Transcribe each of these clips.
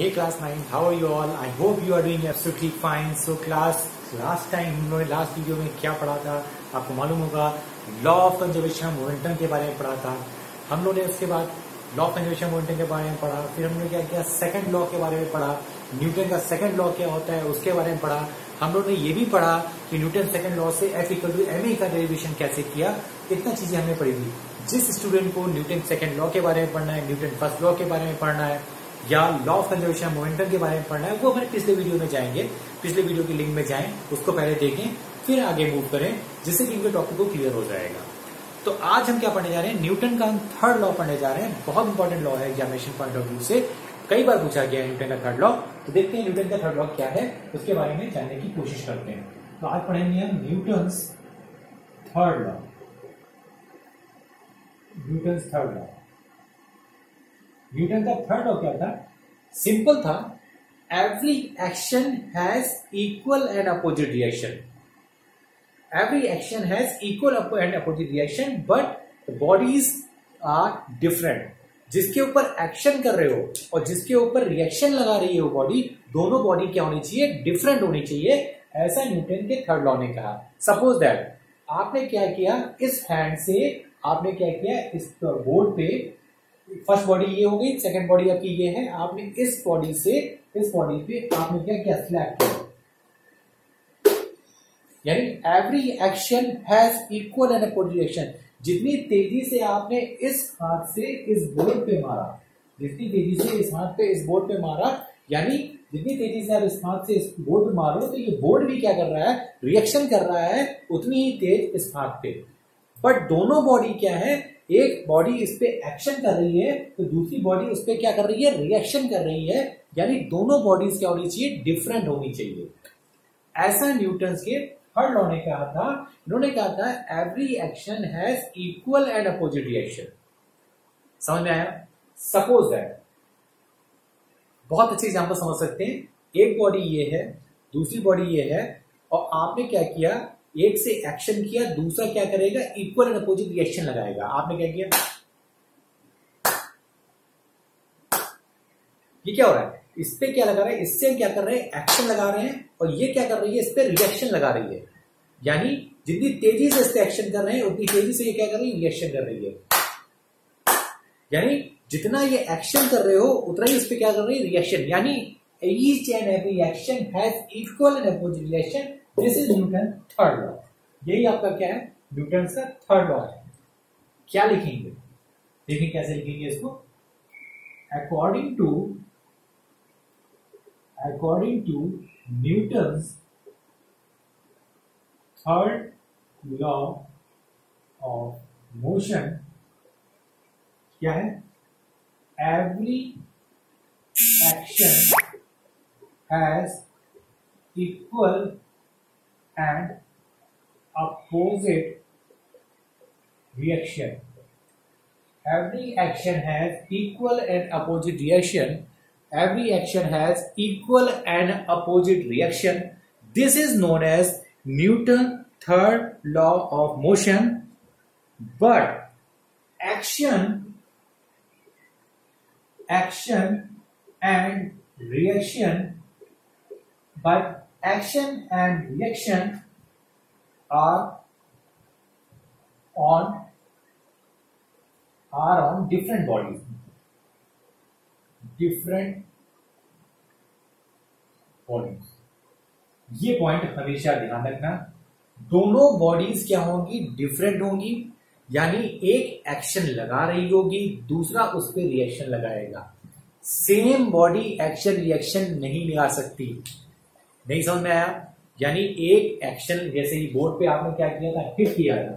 Hey class 9, how are you all? I hope you are doing absolutely fine. So class, last time हम लोगों ने last video में क्या पढ़ा था आपको मालूम होगा। लॉ ऑफ कंजर्वेशन मोमेंटम के बारे में पढ़ा था हम लोगों ने। उसके बाद लॉ ऑफ कंजर्वेशन मोमेंटम के बारे में पढ़ा, फिर हमने क्या किया, सेकंड लॉ के बारे में पढ़ा, न्यूटन का सेकंड लॉ क्या होता है उसके बारे में पढ़ा। हम लोगों ने ये भी पढ़ा कि न्यूटन सेकंड लॉ से F इक्वल टू ma का डेरिवेशन कैसे किया। इतना चीजें हमने पढ़ी थी। जिस स्टूडेंट को न्यूटन सेकंड लॉ के बारे में पढ़ना है, न्यूटन फर्स्ट लॉ के बारे में पढ़ना है या लॉ ऑफ कंजर्वेशन मोमेंटम के बारे में पढ़ना है, वो हमारे पिछले वीडियो में जाएंगे। पिछले वीडियो की लिंक में जाएं, उसको पहले देखें, फिर आगे मूव करें, जिससे कि इनके टॉपिक को क्लियर हो जाएगा। तो आज हम क्या पढ़ने जा रहे हैं, न्यूटन का हम थर्ड लॉ पढ़ने जा रहे हैं। बहुत इंपॉर्टेंट लॉ है एग्जामिनेशन पॉइंट ऑफ व्यू से, कई बार पूछा गया है न्यूटन का थर्ड लॉ। तो देखते हैं न्यूटन का थर्ड लॉ क्या है, उसके बारे में जानने की कोशिश करते हैं। तो आज पढ़ेंगे हम Newton's third law. Newton's third law, Newton का थर्ड लॉ क्या था? सिंपल था, every action has equal and opposite reaction. Every action has equal and opposite reaction but bodies are different. जिसके ऊपर एक्शन कर रहे हो और जिसके ऊपर रिएक्शन लगा रही है वो बॉडी, दोनों बॉडी क्या होनी चाहिए, डिफरेंट होनी चाहिए। ऐसा न्यूटन के थर्ड लॉ ने कहा। सपोज दैट आपने क्या किया, इस हैंड से आपने क्या किया, इस बोर्ड पे फर्स्ट बॉडी ये हो गई, सेकंड बॉडी आपकी ये है, आपने इस बॉडी से इस बॉडी पे आपने क्या किया, स्लैप किया। यानी every action has equal and opposite reaction. जितनी तेजी से आपने इस हाथ से इस बोर्ड पे मारा, जितनी तेजी से इस हाथ पे इस बोर्ड पे मारा, यानी जितनी तेजी से आप इस हाथ से इस बोर्ड पे मारो, तो ये बोर्ड भी क्या कर रहा है, रिएक्शन कर रहा है उतनी ही तेज इस हाथ पे। बट दोनों बॉडी क्या है, एक बॉडी इस पे एक्शन कर रही है तो दूसरी बॉडी उस पे क्या कर रही है, रिएक्शन कर रही है। यानी दोनों बॉडीज क्या होनी चाहिए, डिफरेंट होनी चाहिए। ऐसा न्यूटन के थर्ड लॉ ने कहा था। इन्होंने कहा था every action has equal and opposite reaction. समझ में आया? सपोज दैट, बहुत अच्छे एग्जांपल समझ सकते हैं। एक बॉडी ये है, दूसरी बॉडी ये है, और आपने क्या किया, एक से एक्शन किया, दूसरा क्या करेगा, इक्वल एंड अपोजिट रिएक्शन लगाएगा। आपने क्या किया, ये क्या हो रहा है, इस पे क्या लगा रहे हैं, इससे क्या कर रहे हैं, एक्शन लगा रहे हैं, और ये क्या कर रही है, इस पे रिएक्शन लगा रही है। यानी जितनी तेजी से इस पे एक्शन कर रहे हैं उतनी तेजी से ये क्या कर रही है, रिएक्शन कर रही है। यानी जितना ये एक्शन कर रहे हो उतना ही इस पे क्या कर रही है, रिएक्शन। यानी each and every action has equal and opposite reaction. This is Newton third law. यही आपका क्या है, न्यूटन का थर्ड लॉ है। क्या लिखेंगे, देखिए कैसे लिखेंगे इसको। According to Newton's third law of motion क्या है, every action has equal and opposite reaction. Every action has equal and opposite reaction. Every action has equal and opposite reaction. This is known as Newton's third law of motion. But action and reaction, but action and reaction are on different bodies. ये point हमेशा ध्यान रखना। दोनों bodies क्या होंगी, different होंगी। यानी एक एक्शन लगा रही होगी, दूसरा उस पर रिएक्शन लगाएगा। सेम बॉडी एक्शन रिएक्शन नहीं लगा सकती। नहीं समझ में आया? यानी एक एक्शन, जैसे ही बोर्ड पे आपने क्या किया था, हिट किया था,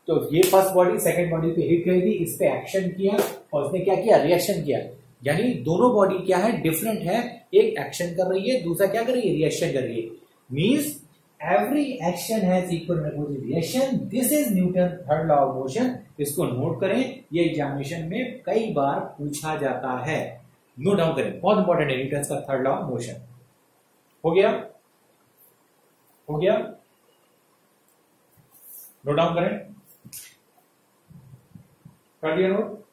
तो ये फर्स्ट बॉडी सेकंड बॉडी पे हिट करेगी, इस पे एक्शन किया और उसने क्या किया, रिएक्शन किया। यानी दोनों बॉडी क्या है, डिफरेंट है। एक एक्शन कर रही है, दूसरा क्या कर रही है, रिएक्शन कर रही है। Means every action has equal and opposite reaction. This is Newton third law of motion. इसको नोट करें, ये एग्जामिनेशन में कई बार पूछा जाता है। नोट डाउन करें, बहुत इंपॉर्टेंट है न्यूटन का थर्ड लॉ ऑफ मोशन। हो गया, नोट डाउन करें, कर दिया नोट,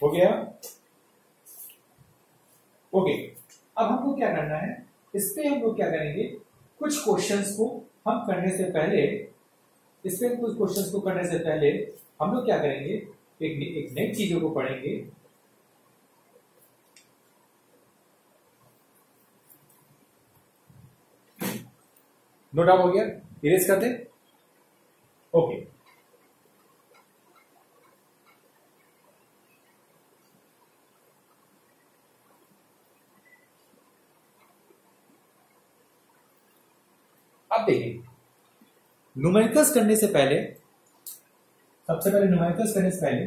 हो गया। ओके, अब हमको क्या करना है, इस पे हम लोग क्या करेंगे, कुछ क्वेश्चंस को हम करने से पहले, इस पे कुछ क्वेश्चंस को करने से पहले हम लोग क्या करेंगे, एक नई चीजों को पढ़ेंगे। नोट आउट हो गया, इरेज कर दे। ओके, अब देखिए, न्यूमेरिकल्स करने से पहले, सबसे पहले न्यूमेरिकल्स करने से पहले,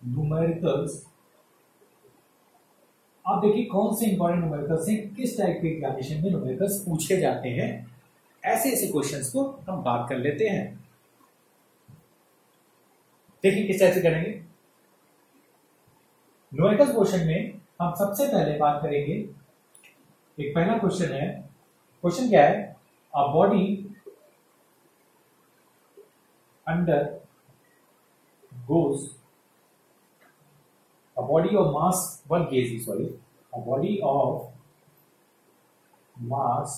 न्यूमेरिकल्स आप देखिए कौन से इंपॉर्टेंट न्यूमेरिकल्स हैं, किस टाइप के एग्जामिनेशन में न्यूमेरिकल्स पूछे जाते हैं, ऐसे ऐसे क्वेश्चंस को हम बात कर लेते हैं। देखिए किस टाइप से करेंगे। न्यूमेरिकल्स क्वेश्चन में हम सबसे पहले बात करेंगे, एक पहला क्वेश्चन है, क्वेश्चन क्या है, a body undergoes a body of mass 1 kg, sorry, a body of mass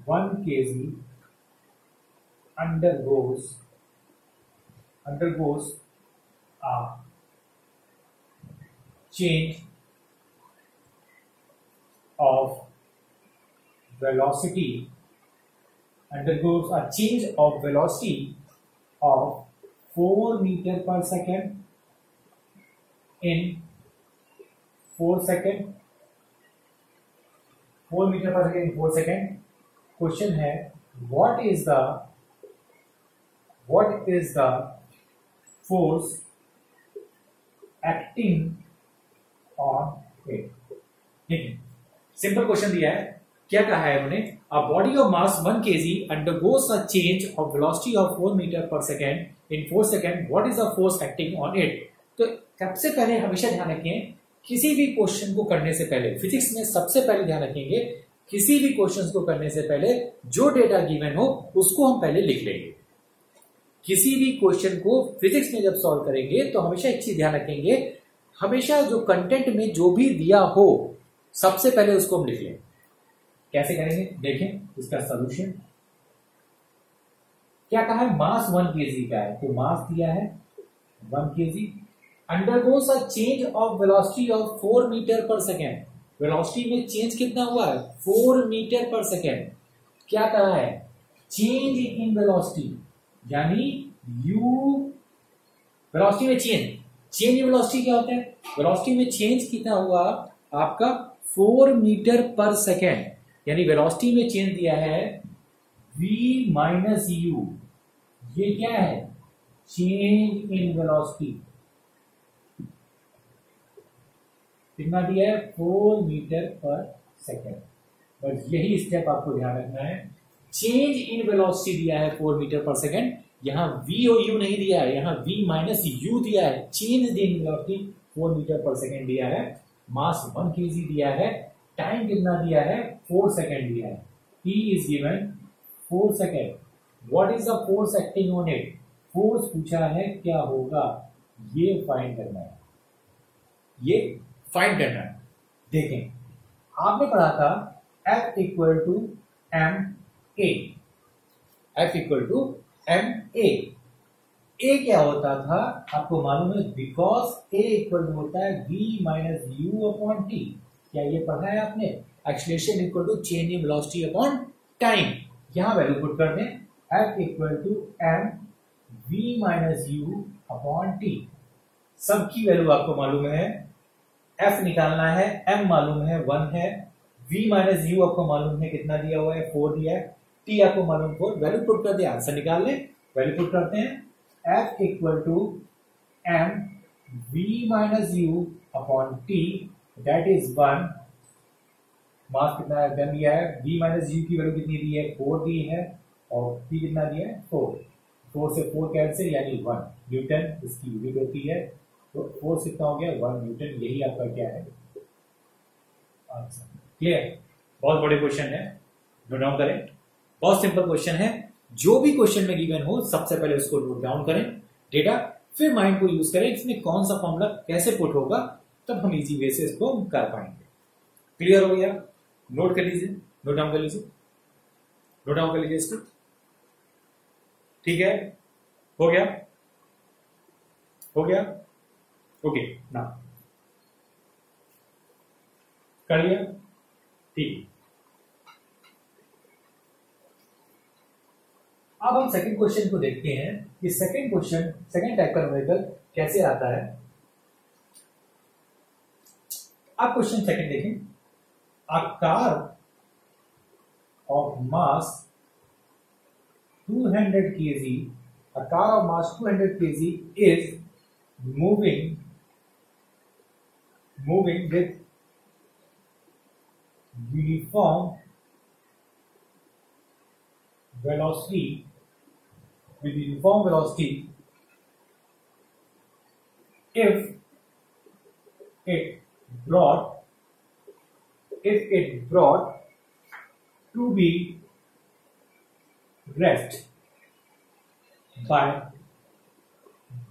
1 kg undergoes a change of velocity, undergoes a change of velocity of 4 meter per second in 4 second, 4 meter per second in 4 second। Question है, what is the force acting on it। ठीक है, simple question दिया है, क्या कहा है उन्होंने, a body of mass 1 kg undergoes a change of velocity of 4 metre पर second in 4 second, what is the force acting on it. तो सबसे पहले हमेशा ध्यान रखें, किसी भी क्वेश्चन को करने से पहले, फिजिक्स में सबसे पहले ध्यान रखेंगे, किसी भी क्वेश्चन को करने से पहले जो डेटा गिवन हो उसको हम पहले लिख लेंगे। किसी भी क्वेश्चन को फिजिक्स में जब सॉल्व करेंगे तो हमेशा एक चीज ध्यान रखेंगे, हमेशा जो कंटेंट में जो भी दिया हो सबसे पहले उसको हम लिख लें। कैसे करेंगे देखें, इसका सॉल्यूशन क्या कहा है, मास 1 kg का है, तो मास दिया है 1 kg, undergoes a change of velocity of 4 metre पर सेकेंड, वेलोसिटी में चेंज कितना हुआ है, 4 मीटर पर सेकेंड। क्या कहा है, चेंज इन वेलोसिटी, यानी यू वेलोसिटी में चेंज इन वेलोसिटी क्या होता है, वेलोसिटी में चेंज कितना हुआ आपका 4 मीटर पर सेकेंड, यानी वेलोसिटी में चेंज दिया है v माइनस यू, ये क्या है, चेंज इन वेलोसिटी, कितना दिया है 4 मीटर पर सेकेंड। बस यही स्टेप आपको ध्यान रखना है, चेंज इन वेलोसिटी दिया है 4 मीटर पर सेकेंड, यहां v और u नहीं दिया है, यहां v माइनस यू दिया है, चेंज इन वेलोसिटी 4 मीटर पर सेकेंड दिया है, मास 1 kg दिया है, टाइम कितना दिया है 4 सेकेंड दिया है, t is given 4 second, what is the force acting on it, force पूछा है क्या होगा, ये फाइंड करना है, ये फाइंड करना है। देखें आपने पढ़ा था F equal to m a, F equal to m a क्या होता था आपको मालूम है, बिकॉज ए इक्वल टू होता है v minus u upon t, क्या ये पढ़ा है आपने, acceleration equal to change in velocity upon time, यहां वैल्यू पुट कर दें, F equal to m v minus u upon t, सबकी वैल्यू आपको मालूम है, F निकालना है, M मालूम है 1 है, V माइनस यू आपको मालूम है कितना दिया हुआ है 4 दिया है, T आपको मालूम 4, वैल्यू पुट कर दे, आंसर निकाल ले, वैल्यू पुट करते हैं, F equal to M V minus u upon T, that is 1, mass कितना है 10 दिया है, V माइनस यू की वैल्यू कितनी दी है 4 दी है, और T कितना दिया है 4, 4 से 4 कैंसिल यानी 1 न्यूटन इसकी यूनिट होती है, तो फोर्स कितना हो गया 1 न्यूटन, यही आपका क्या है आंसर। क्लियर, बहुत बड़े क्वेश्चन है, नोट डाउन करें, बहुत सिंपल क्वेश्चन है, जो भी क्वेश्चन में गिवन हो सबसे पहले उसको नोट डाउन करें डेटा, फिर माइंड को यूज करें, इसमें कौन सा फॉर्मूला कैसे पुट होगा तब हम इजी वे से इसको कर पाएंगे। क्लियर हो गया? नोट कर लीजिए, नोट डाउन कर लीजिए, नोट डाउन कर लीजिए इसको। ठीक है, हो गया, हो गया, ओके ना, कर लिया, ठीक। अब हम सेकंड क्वेश्चन को देखते हैं कि सेकंड क्वेश्चन, सेकंड टाइप का न्यूमेरिकल कैसे आता है। अब क्वेश्चन सेकंड देखें, a car of mass 200 kg, a car of mass 200 kg is moving with uniform velocity if it brought to be rest by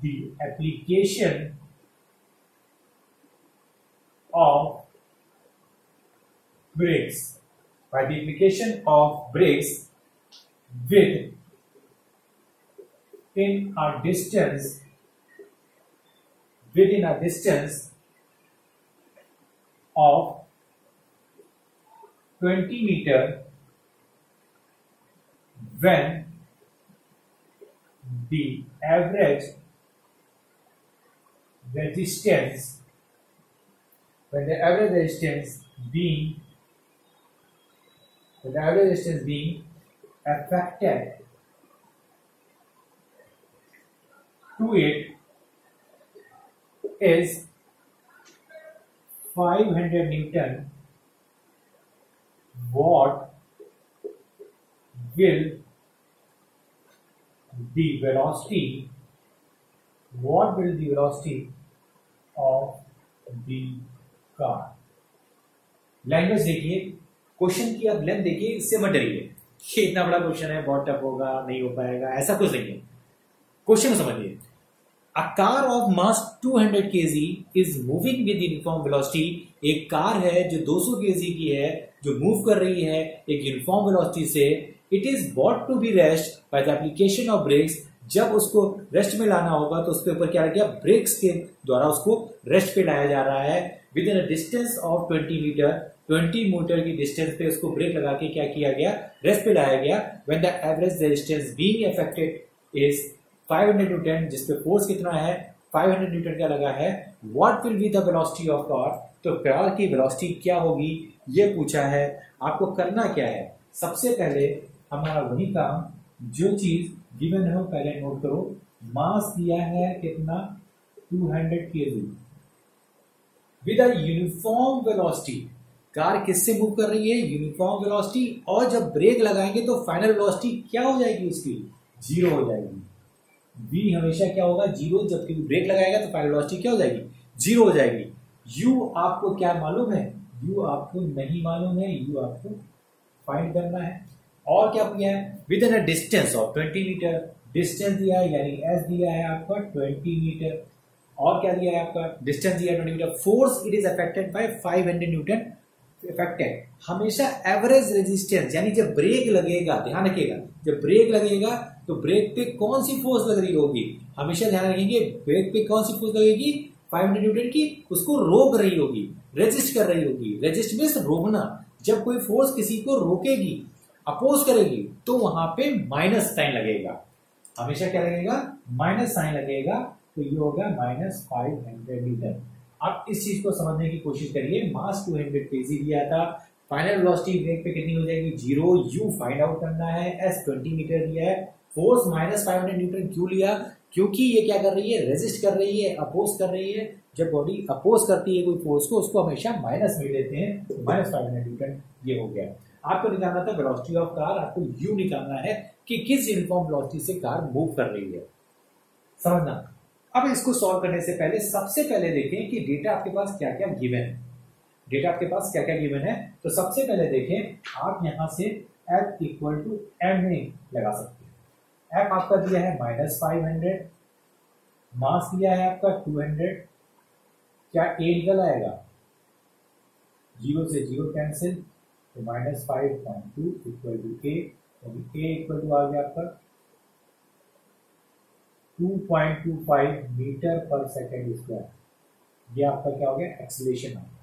the application of brakes, within a distance of 20 meter when the average resistance being affected to it is 500 Newton. What will the velocity of the car? Language देखिए, question की अब length देखिए, इससे मत डरिए कि इतना बड़ा क्वेश्चन है, बहुत टफ होगा, नहीं हो पाएगा, ऐसा कुछ नहीं है। क्वेश्चन समझिए, a car of mass 200 kg is moving with uniform velocity. एक कार है जो 200 kg की है, जो मूव कर रही है एक यूनिफॉर्म वेलोसिटी से। It is brought to be rest by the application of brakes. जब उसको रेस्ट में लाना होगा तो उसके ऊपर क्या किया, ब्रेक्स के द्वारा उसको रेस्ट पे लाया जा रहा है। Within a distance of 20 metre, 20 metre की डिस्टेंस पे उसको ब्रेक लगा के क्या किया गया, रेस्ट पे लाया गया। When the average resistance being affected is 500 Newton, जिसपे फोर्स कितना है, 500 न्यूटन का लगा है। What will be the velocity of car? तो कार की वेलोसिटी क्या होगी, ये पूछा है। आपको करना क्या है, सबसे पहले हमारा वही काम, जो चीज गिवन है पहले नोट करो। मास दिया है कितना, 200 kg with a uniform velocity. Car किससे मूव कर रही है, यूनिफॉर्म वेलोसिटी। और जब ब्रेक लगाएंगे तो फाइनल वेलोसिटी क्या हो जाएगी, उसकी 0 हो जाएगी। v हमेशा क्या होगा, 0। जब कभी ब्रेक लगाएगा तो फाइनल वेलोसिटी क्या हो जाएगी, 0 हो जाएगी। u आपको क्या मालूम है, u आपको नहीं मालूम है, u आपको फाइंड करना है। और क्या किया है, within a distance of 20 metre, distance दिया है यानी s दिया है आपका 20 मीटर। और क्या दिया है आपका, डिस्टेंस दिया है 20 metre. Force it is affected by 500 newton effected. हमेशा एवरेज रेजिस्टेंस, यानी जब ब्रेक लगेगा, ध्यान रखिएगा, जब ब्रेक लगेगा तो ब्रेक पे कौन सी फोर्स लग रही होगी, हमेशा ध्यान रखेंगे, ब्रेक पे कौन सी फोर्स लगेगी, 500 न्यूटन की। उसको रोक रही होगी, रेजिस्ट कर रही होगी। रेजिस्ट मींस रोकना। जब कोई फोर्स किसी को रोकेगी, अपोज करेगी, तो वहां पे माइनस साइन लगेगा। हमेशा क्या लगेगा, माइनस साइन लगेगा। तो ये होगा -500 न्यूटन। आप इस चीज को समझने की कोशिश करिए। मास 200 kg दिया था, फाइनल वेलोसिटी ब्रेक पे कितनी हो जाएगी, 0। u फाइंड आउट करना है, s 20 मीटर दिया है। फोर्स -500 न्यूटन क्यों लिया, क्योंकि ये क्या कर रही है, रेजिस्ट कर रही है, अपोज कर रही है। जब बॉडी अपोज करती है कोई फोर्स को, उसको हमेशा माइनस में लेते हैं, तो -500 न्यूटन ये हो गया। आपको निकालना था वेलोसिटी ऑफ कार, आपको u निकालना है कि किस यूनिफॉर्म वेलोसिटी से कार मूव कर रही है, समझना। अब इसको सॉल्व करने से पहले सबसे पहले देखें कि डेटा आपके पास क्या क्या गिवन है। डेटा आपके पास क्या क्या गिवन है, तो सबसे पहले देखें, आप यहां से F इक्वल टू m में लगा सकते हैं। F आपका दिया है -500, मास दिया है आपका 200, क्या a निकल आएगा, 0 से 0 कैंसिल, तो -5.2 equal to a, a equal to आ गया आपका 2.25 मीटर पर सेकेंड स्क्वायर। ये आपका क्या हो गया, एक्सीलरेशन आ गया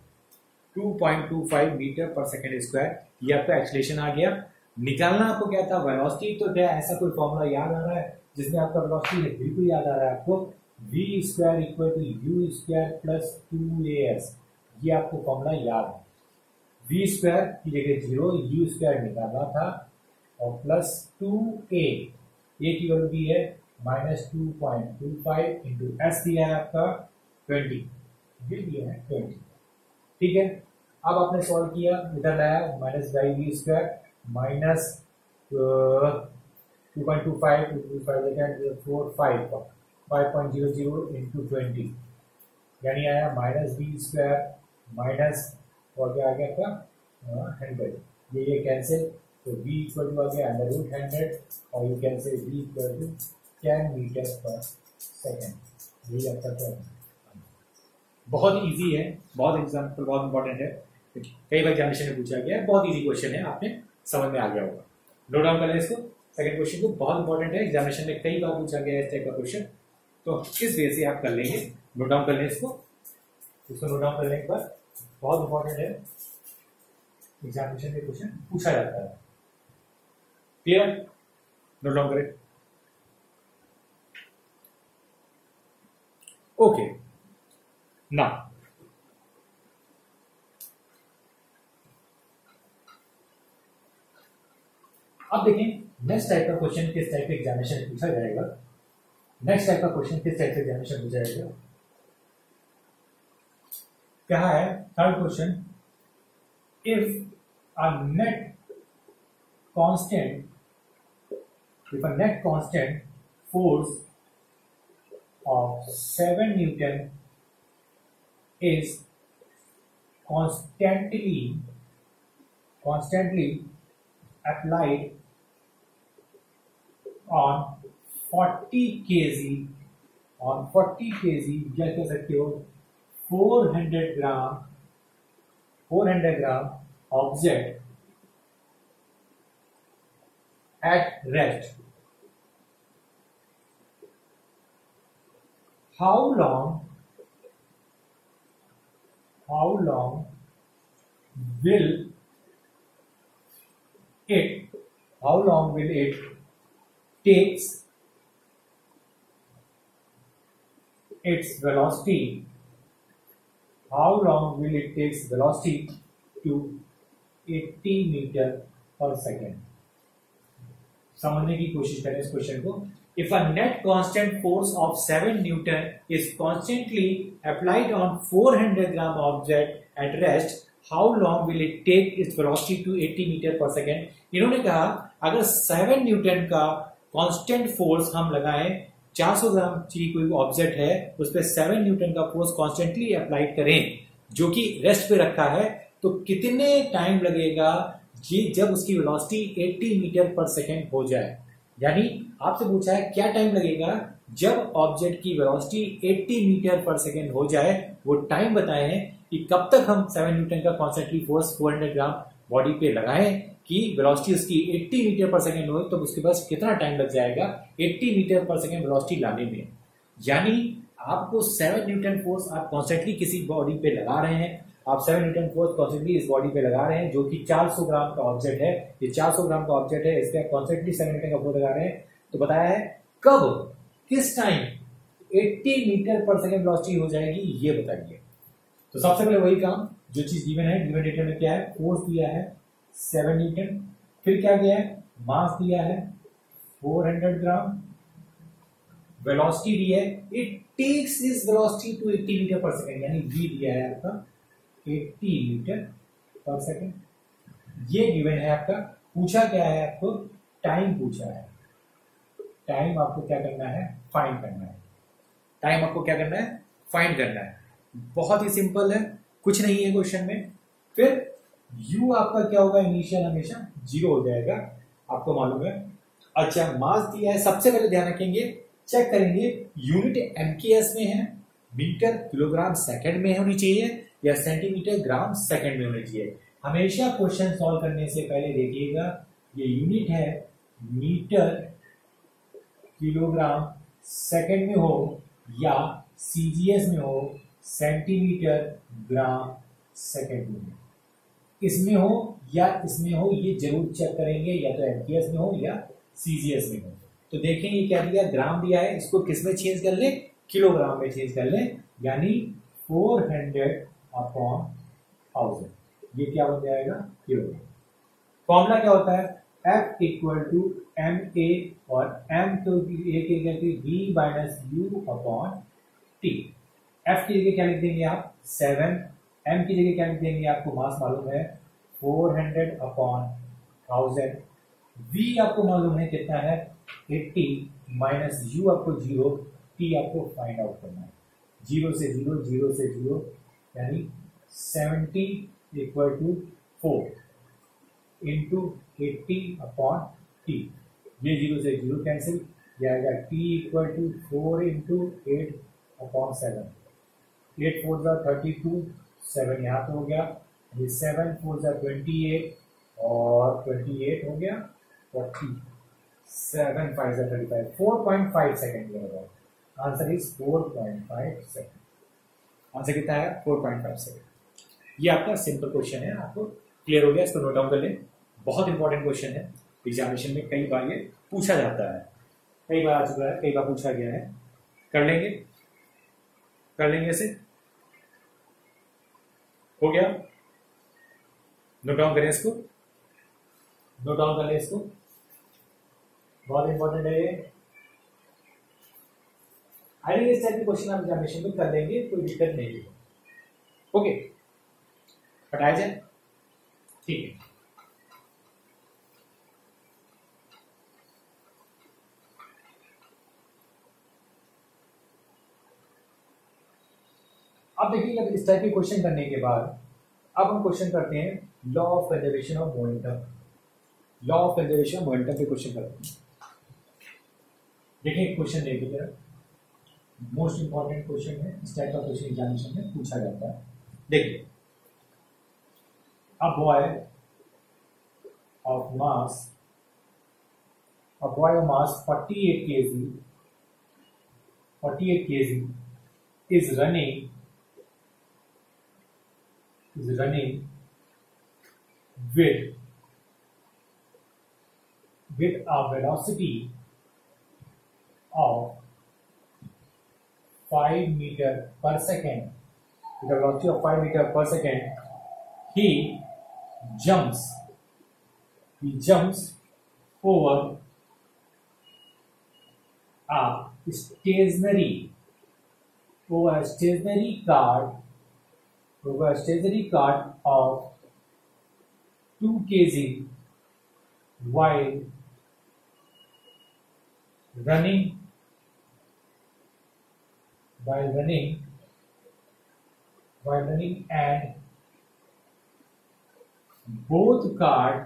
2.25 मीटर पर सेकेंड स्क्वायर, ये आपका एक्सीलरेशन आ गया। निकालना आपको क्या था, वेलोसिटी। तो क्या ऐसा कोई फॉर्मूला याद आ रहा है जिसमें आपका वेलोसिटी है, बिल्कुल याद आ रहा है आपको, v square equal to u square plus 2as, ये आपको फॉर्मूला याद है। v स्क्वायर की जगह 0, यू स्क्वायर निकालना था और प्लस 2a, a की वैल्यू दी है -2.25 इंटू एस दिया है आपका 20, ये दिया है 20। ठीक है, अब आपने सॉल्व किया, इधर लाया -v square minus 2.25 to 5.00 into 20, यानी आया -v स्क्वायर माइनस और क्या आ गया आपका 100, ये कैंसिल, तो v इक्वल टू आ गया √100 और you can say v equal to 10 metre पर सेकेंड। यही आपका क्या है, बहुत इजी है, बहुत एग्जाम्पल बहुत इंपॉर्टेंट है, कई बार एग्जामिनेशन में पूछा गया है, बहुत इजी क्वेश्चन है, आपने समझ में आ गया होगा। नोट डाउन कर लें इसको, सेकंड क्वेश्चन को, बहुत इंपॉर्टेंट है, एग्जामिनेशन में कई बार पूछा गया है इस टाइप का क्वेश्चन, तो किस वे से आप कर लेंगे। नोट डाउन कर लें इसको नोट डाउन कर लें एक बार, बहुत इंपॉर्टेंट है, एग्जामिनेशन में क्वेश्चन पूछा जाता है। क्लियर, नोट डाउन करें। ओके, ना अब देखें नेक्स्ट टाइप का क्वेश्चन किस टाइप के एग्जामिनेशन में पूछा जाएगा। नेक्स्ट टाइप का क्वेश्चन किस टाइप के एग्जामिनेशन पूछा जाएगा, क्या है third question, if a net constant force of 7 Newton is constantly applied on 40 kg या कह सकते हो 400 ग्राम object at rest, how long will it takes its velocity, how long will it takes velocity to 80 metre पर second. समझने की कोशिश करें इस क्वेश्चन को। If a net constant force of 7 Newton is constantly applied on 400 gram object at rest, how long will it take its velocity to 80 metre पर second. इन्होंने कहा अगर 7 न्यूटन का कांस्टेंट फोर्स हम लगाएं, 400 ग्राम की कोई ऑब्जेक्ट है उस पर 7 न्यूटन का फोर्स कॉन्स्टेंटली अप्लाई करें जो कि रेस्ट पे रखा है, तो कितने टाइम लगेगा जब उसकी वेलोसिटी 80 मीटर पर सेकेंड हो जाए। यानी आपसे पूछा है क्या टाइम लगेगा जब ऑब्जेक्ट की वेलोसिटी 80 मीटर पर सेकेंड हो जाए, वो टाइम बताए हैं कि कब तक हम 7 न्यूटन का कॉन्स्टेंटली फोर्स 400 ग्राम बॉडी पे लगाएं कि वेलोसिटी उसकी 80 मीटर पर सेकेंड हो, तो उसके पास कितना टाइम लग जाएगा 80 मीटर पर सेकेंड वेलोसिटी लाने में। यानी आपको 7 न्यूटन फोर्स आप कॉन्स्टेंटली किसी बॉडी पे लगा रहे हैं, आप 7 न्यूटन फोर्स कॉन्स्टेंटली इस बॉडी पे लगा रहे हैं जो कि 400 ग्राम का ऑब्जेक्ट है, ये 400 ग्राम का ऑब्जेक्ट है, इसका कॉन्स्टेंटली 7 न्यूटन का फोर्स लगा रहे हैं। तो बताया है कब किस टाइम 80 मीटर पर सेकेंड वेलोसिटी हो जाएगी ये बताइए। तो सबसे पहले वही काम जो चीज गिवन है, गिवन डेटा में क्या है, फोर्स दिया है 7 न्यूटन, फिर क्या दिया है, मास दिया है 400 ग्राम, वेलोसिटी दी है, it takes is velocity to 80 metre पर सेकेंड, यानी v दिया है आपका 80 मीटर पर सेकेंड, ये गिवन है आपका। पूछा क्या है आपको, टाइम पूछा है, टाइम आपको क्या करना है, फाइंड करना है। टाइम आपको क्या करना है, फाइंड करना है। बहुत ही सिंपल है, कुछ नहीं है क्वेश्चन में। फिर u आपका क्या होगा, इनिशियल हमेशा 0 हो जाएगा, आपको मालूम है। अच्छा, मास दिया है, सबसे पहले ध्यान रखेंगे, चेक करेंगे यूनिट MKS में है, मीटर किलोग्राम सेकंड में होनी चाहिए या सेंटीमीटर ग्राम सेकंड में होनी चाहिए। हमेशा क्वेश्चन सॉल्व करने से पहले देखिएगा ये यूनिट है मीटर किलोग्राम सेकंड में हो या सीजीएस में हो सेंटीमीटर ग्राम सेकंड में, इसमें हो या इसमें हो, ये जरूर चेक करेंगे, या तो एमपीएस में हो या सीजीएस में हो। तो देखें ये क्या दिया, ग्राम दिया है, इसको किस में चेंज कर ले, किलोग्राम में चेंज कर ले, यानी 400/1000, ये क्या बन जाएगा, किलोग्राम। फॉर्मूला क्या होता है, F equal to m a, और m तो ए की जगह v - u/t। F की जगह क्या लिख देंगे आप 7, m की जगह क्या लिख देंगे, आपको मास मालूम है 400/1000, v आपको मालूम है कितना है 80, माइनस u आपको 0, t आपको फाइंड आउट करना है, 0 से 0, 0 से 0, यानी 70 इक्वल टू 4 इंटू 80/t, ये 0 से 0 कैंसिल, ये आएगा t इक्वल टू 4 इंटू 8/7, 8 4 जा 32, 7 यहाँ पे हो गया, ये 7 4 जा 28, और 28 हो गया 40, 7 5 जा 35, 4.5 सेकेंड लगेगा। Answer is 4.5 second. आंसर कितना है, 4.5 सेकेंड। ये आपका सिंपल क्वेश्चन है, आपको क्लियर हो गया, इसको नोट डाउन कर लें। बहुत इंपॉर्टेंट क्वेश्चन है, एग्जामिनेशन में कई बार ये पूछा जाता है, कई बार आ चुका है, कई बार पूछा गया है। कर लेंगे, कर लेंगे इसे, हो गया, नोट डाउन करें इसको, नोट डाउन कर लें इसको, बहुत इंपॉर्टेंट है ये। आई थिंक इस टाइप के क्वेश्चन आप एग्जामिनेशन में कर लेंगे, कोई दिक्कत नहीं है। ओके, हटाया जाए, ठीक है। अब देखिए, इस टाइप के क्वेश्चन करने के बाद अब हम क्वेश्चन करते हैं law of conservation of momentum. Law of conservation of momentum पे क्वेश्चन करते हैं। देखिए क्वेश्चन देखिए, मोस्ट इंपॉर्टेंट क्वेश्चन है, इस टाइप का क्वेश्चन एग्जामिनेशन में पूछा जाता है। देखिए, a boy of mass 48 kg is running with a velocity of 5 meter per second. With a velocity of 5 meter per second, he jumps over a stationary card of 2 kg while running and both card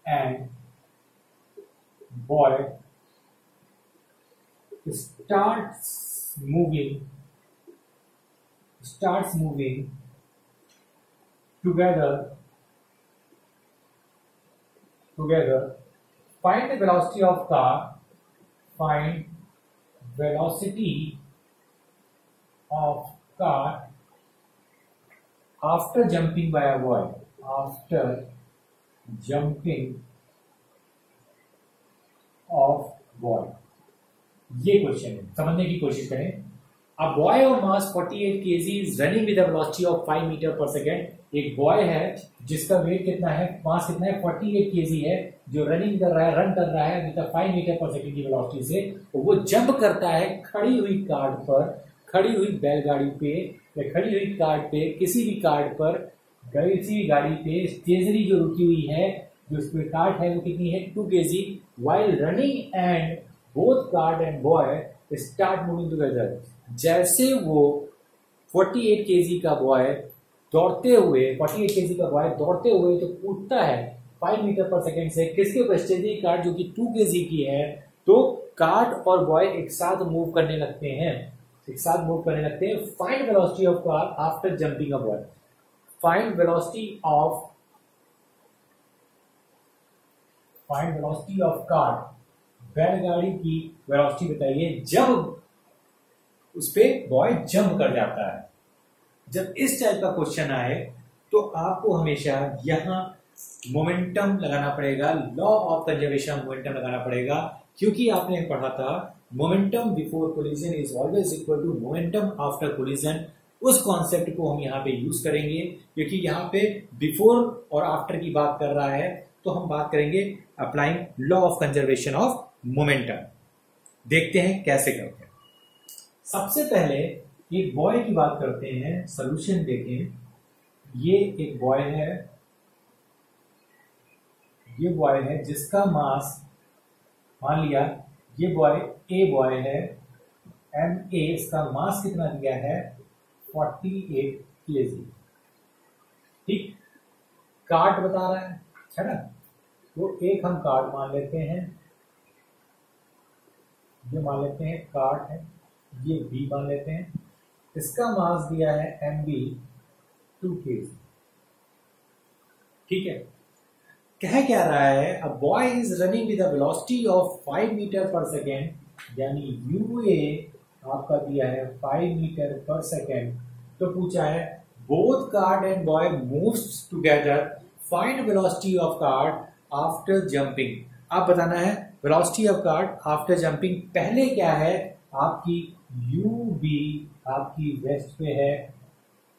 and boy starts moving together. Find the velocity of car. Find velocity of car after jumping by a boy. After jumping of boy. ये question है, समझने की कोशिश करें। A boy of mass 48 kg is running with a velocity of 5 meter per second. एक boy है जिसका wait कितना है, मास कितना है, 48 kg है, जो रन कर रहा है विद 5 मीटर पर सेकंड की वेलोसिटी से। वो जंप करता है खड़ी हुई कार्ड पर, खड़ी हुई बैलगाड़ी पे या खड़ी हुई कार्ड पे, किसी भी कार्ड पर, किसी भी गाड़ी पे स्टेशनरी जो रुकी हुई है, जो उसमें कार्ड है वो कितनी है, 2 kg, while running and both card and boy start moving together. जैसे वो 48 kg का बॉय दौड़ते हुए तो कूदता है 5 मीटर पर सेकंड से किसके ऊपर, स्टेशनरी कार्ड जो कि 2 kg की है, तो कार्ट और बॉय एक साथ मूव करने लगते हैं, find velocity of car after jumping a boy. Find velocity of car, बैलगाड़ी की वेलोसिटी बताइए जब उस पे बॉय जंप कर जाता है। जब इस टाइप का क्वेश्चन आए तो आपको हमेशा यहां मोमेंटम लगाना पड़ेगा, law of conservation of momentum लगाना पड़ेगा, क्योंकि आपने पढ़ा था momentum before collision is always equal to momentum after collision. उस कॉन्सेप्ट को हम यहाँ पे यूज करेंगे, क्योंकि यहाँ पे बिफोर और आफ्टर की बात कर रहा है, तो हम बात करेंगे applying law of conservation of momentum. देखते हैं कैसे करते हैं। सबसे पहले एक बॉय की बात करते हैं, सॉल्यूशन देखें। ये एक बॉय है, जिसका मास, मान लिया ये ए बॉय है, MA, इसका मास कितना दिया है 48 kg। ठीक, कार्ट बता रहा है ना, तो एक हम कार्ट मान लेते हैं, ये मान लेते हैं कार्ट है, ये B मान लेते हैं, इसका मास दिया है MB 2 kg। ठीक है, कह क्या रहा है, a boy is running with a velocity of 5 metre पर सेकेंड, यानी UA आपका दिया है 5 मीटर पर सेकेंड। तो पूछा है both cart and boy moves together, find velocity of cart after jumping. आप बताना है velocity of cart after jumping. पहले क्या है, आपकी UB आपकी रेस्ट पे है,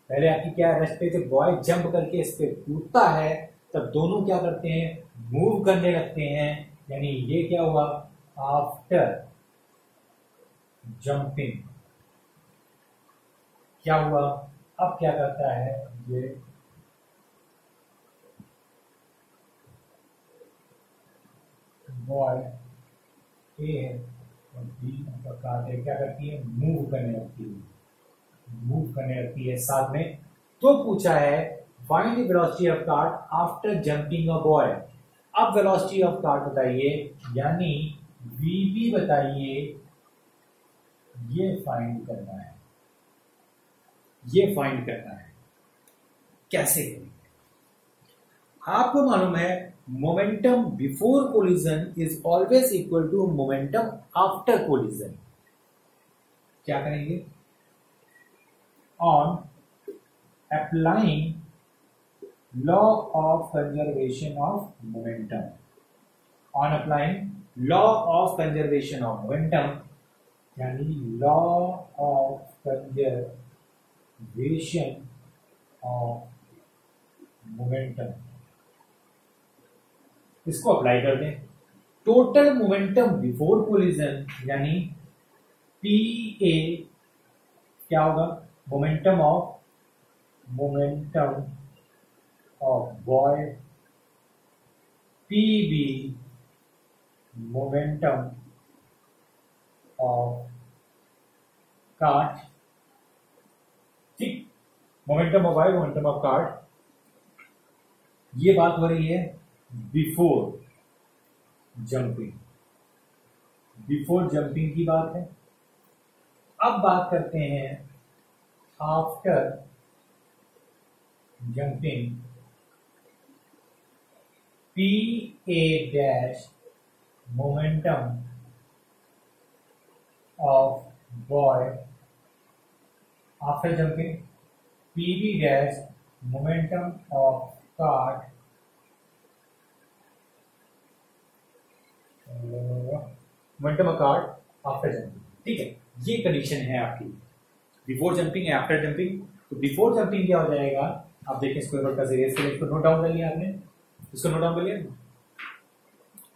पहले आपकी क्या रेस्ट पे थे, बॉय जंप करके इस पे कूदता है, तब दोनों क्या करते हैं, मूव करने लगते हैं, यानी ये क्या हुआ आफ्टर जंपिंग। क्या हुआ, अब क्या करता है, ये बॉय ए है और बी कार्ट है, क्या करती है, मूव करने लगती है साथ में। तो पूछा है find the velocity of cart after jumping a boy. अब वेलोसिटी ऑफ कार्ट बताइए, यानी VB बताइए, ये फाइंड करना है। कैसे करेंगे, आपको मालूम है momentum before collision is always equal to momentum after collision. क्या करेंगे, on applying law of conservation of momentum, यानी law of conservation of momentum, इसको अप्लाई कर दें। टोटल मोमेंटम बिफोर कोलिजन यानी PA क्या होगा, momentum of boy, PB momentum of cart. ठीक, momentum of boy, momentum of cart. ये बात हो रही है बिफोर जंपिंग की बात है। अब बात करते हैं after jumping, PA dash momentum of boy after jumping, PB dash momentum of cart, momentum of cart after jumping. ठीक है, ये कंडीशन है आपकी बिफोर जंपिंग है आफ्टर जंपिंग। तो बिफोर जंपिंग क्या हो जाएगा, आप देखिए स्क्वायर रूट का सीरीज से इसको नोट डाउन कर लिया आपने, इसको नोट डाउन कर लिया,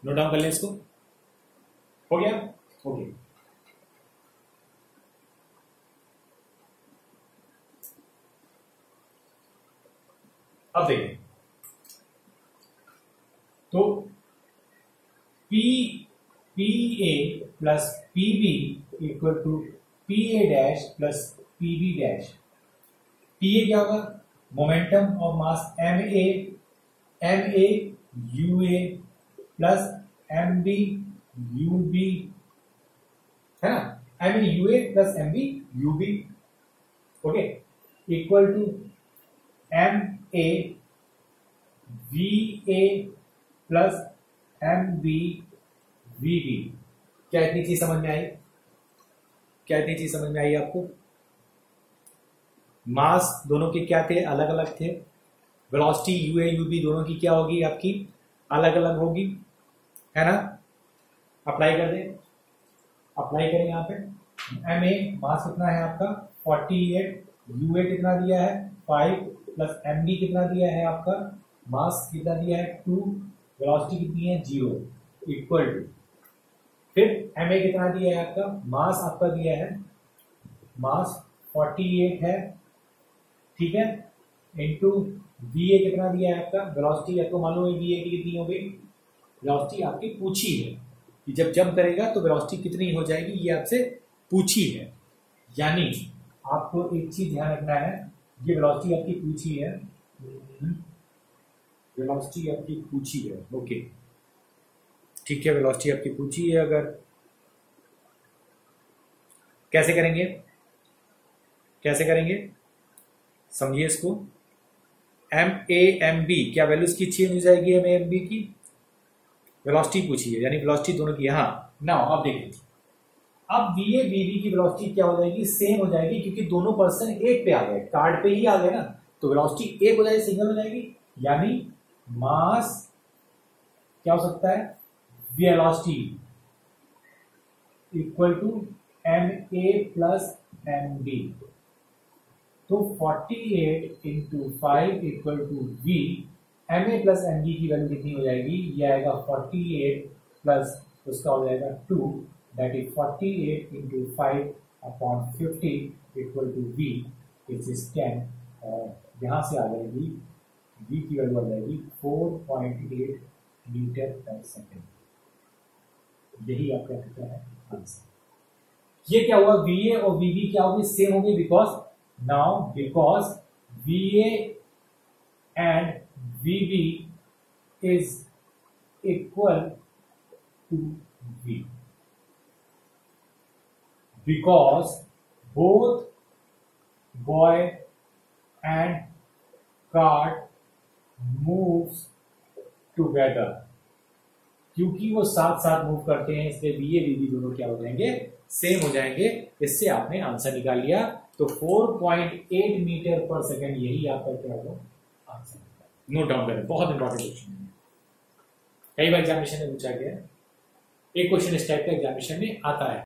नोट डाउन कर लिया, इसको हो गया, ओके। अब देखिए, तो PA plus PB equal to PA dash plus PB dash. PA क्या होगा, momentum of mass MA UA plus MB UB है ना, m a UA plus m b UB, okay, equal to m a v a plus m b v b. क्या इतनी चीज समझ में आई? क्या इतनी चीज समझ में आई आपको? मास दोनों के क्या थे? अलग अलग थे। वेलोसिटी यूए यूबी दोनों की क्या होगी? आपकी अलग अलग होगी, है ना। अप्लाई कर दें, अप्लाई करें यहाँ पे। एम ए मास कितना है आपका 48, यूए कितना दिया है 5 प्लस एम बी कितना दिया है आपका मास कितना दिया है 2, वेलोसिटी कितनी है 0, इक्वल टू, फिर एम ए कितना दिया है आपका मास, आपका दिया है मास 48 है, ठीक है, इंटू वी ए कितना दिया है आपका, वेलोसिटी आपको मालूम है वी ए की कितनी हो गई, वेलोसिटी आपकी पूछी है कि जब जंप करेगा तो वेलोसिटी कितनी हो जाएगी, ये आपसे पूछी है। यानी आपको एक चीज ध्यान रखना है, ये वेलोसिटी आपकी पूछी है, वेलोसिटी आपकी पूछी है, ओके, ठीक है, वेलोसिटी आपकी पूछी है। अगर कैसे करेंगे, कैसे करेंगे समझिए इसको। एम ए एम बी क्या वैल्यूज की चेंज हो जाएगी, एम ए एम बी की, वेलोसिटी पूछी है यानी वेलोसिटी दोनों की। हाँ नाउ अब देखिए, अब वी ए वी बी की वेलोसिटी क्या हो जाएगी, सेम हो जाएगी, क्योंकि दोनों पर्सन एक पे आ गए, कार्ड पे ही आ गए ना, तो वेलोसिटी एक हो जाएगी, सिंगल हो जाएगी। यानी मास क्या हो सकता है, velocity equal to m a plus m b. तो 48 into 5 equal to v, m a plus m b की वैल्यू कितनी हो जाएगी, ये आएगा 48 प्लस उसका हो जाएगा 2, that is 48 into 5 upon 50 equal to v which is 10, और यहाँ से आ जाएगी वी की वैल्यू आ जाएगी 4.8 मीटर पर सेकेंड। यही आपका कितना है आंसर। ये क्या हुआ, वी ए और वी बी क्या होगी, सेम होगी, because now because VA and VB is equal to V, because both boy and cart moves together, क्योंकि वो साथ साथ मूव करते हैं इसलिए VA VB दोनों क्या हो जाएंगे, सेम हो जाएंगे। इससे आपने आंसर निकाल लिया। तो 4.8 मीटर पर सेकेंड यही आपका क्या होगा आंसर। नोट डाउन करें, बहुत इंपॉर्टेंट क्वेश्चन है, कई बार एग्जामिनेशन में पूछा गया, एक क्वेश्चन इस टाइप का एग्जामिनेशन में आता है।